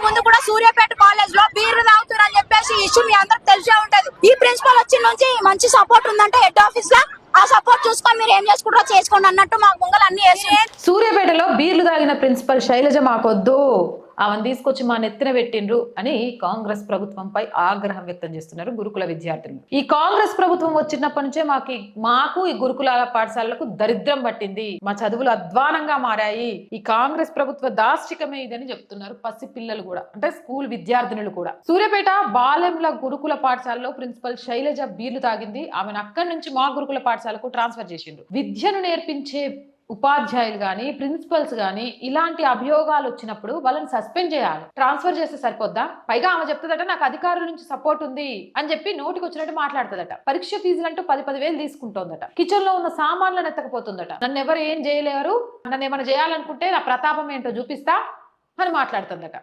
ముందు కూడా సూర్యాపేట కాలేజ్ లో బీర్లు తాగుతున్నారని చెప్పేసి ఇష్యూ మీ అందరికి తెలిసే ఉంటది. ఈ ప్రిన్సిపల్ వచ్చిన నుంచి మంచి సపోర్ట్ ఉందంటే హెడ్ ఆఫీస్ లా ఆ సపోర్ట్ చూసుకొని మీరు ఏం చేసుకుంటారో చేసుకోండి అన్నట్టు మాకు ముంగలు అన్ని వేసి. సూర్యాపేటలో బీర్లు తాగిన ప్రిన్సిపల్ శైలజ మాకొద్దు, ఆమెను తీసుకొచ్చి మా నెత్తిన పెట్టిండ్రు అని కాంగ్రెస్ ప్రభుత్వంపై ఆగ్రహం వ్యక్తం చేస్తున్నారు గురుకుల విద్యార్థులు. ఈ కాంగ్రెస్ ప్రభుత్వం వచ్చినప్పటి నుంచే మాకు ఈ గురుకులాల పాఠశాలలకు దరిద్రం పట్టింది, మా చదువులు అధ్వానంగా మారాయి, ఈ కాంగ్రెస్ ప్రభుత్వ దాష్టికమే ఇదని చెప్తున్నారు పసిపిల్లలు కూడా, అంటే స్కూల్ విద్యార్థినులు కూడా. సూర్యాపేట బాలెంల గురుకుల పాఠశాలలో ప్రిన్సిపల్ శైలజ బీర్లు తాగింది, ఆమెను అక్కడి నుంచి మా గురుకుల పాఠశాలకు ట్రాన్స్ఫర్ చేసిండ్రు. విద్యను నేర్పించే ఉపాధ్యాయులు గాని ప్రిన్సిపల్స్ గాని ఇలాంటి అభియోగాలు వచ్చినప్పుడు వాళ్ళని సస్పెండ్ చేయాలి, ట్రాన్స్ఫర్ చేస్తే సరిపోద్దా? పైగా ఆమె చెప్తుందట నాకు అధికారుల నుంచి సపోర్ట్ ఉంది అని చెప్పి నోటికి వచ్చినట్టు మాట్లాడుతుందట. పరీక్ష ఫీజులు అంటూ 10,000 తీసుకుంటోందట. కిచెన్ లో ఉన్న సామాన్లను ఎత్తకపోతుందట. నన్ను ఎవరు ఏం చేయలేరు, నన్ను ఏమైనా చేయాలనుకుంటే నా ప్రతాపం ఏంటో చూపిస్తా అని మాట్లాడుతుందట.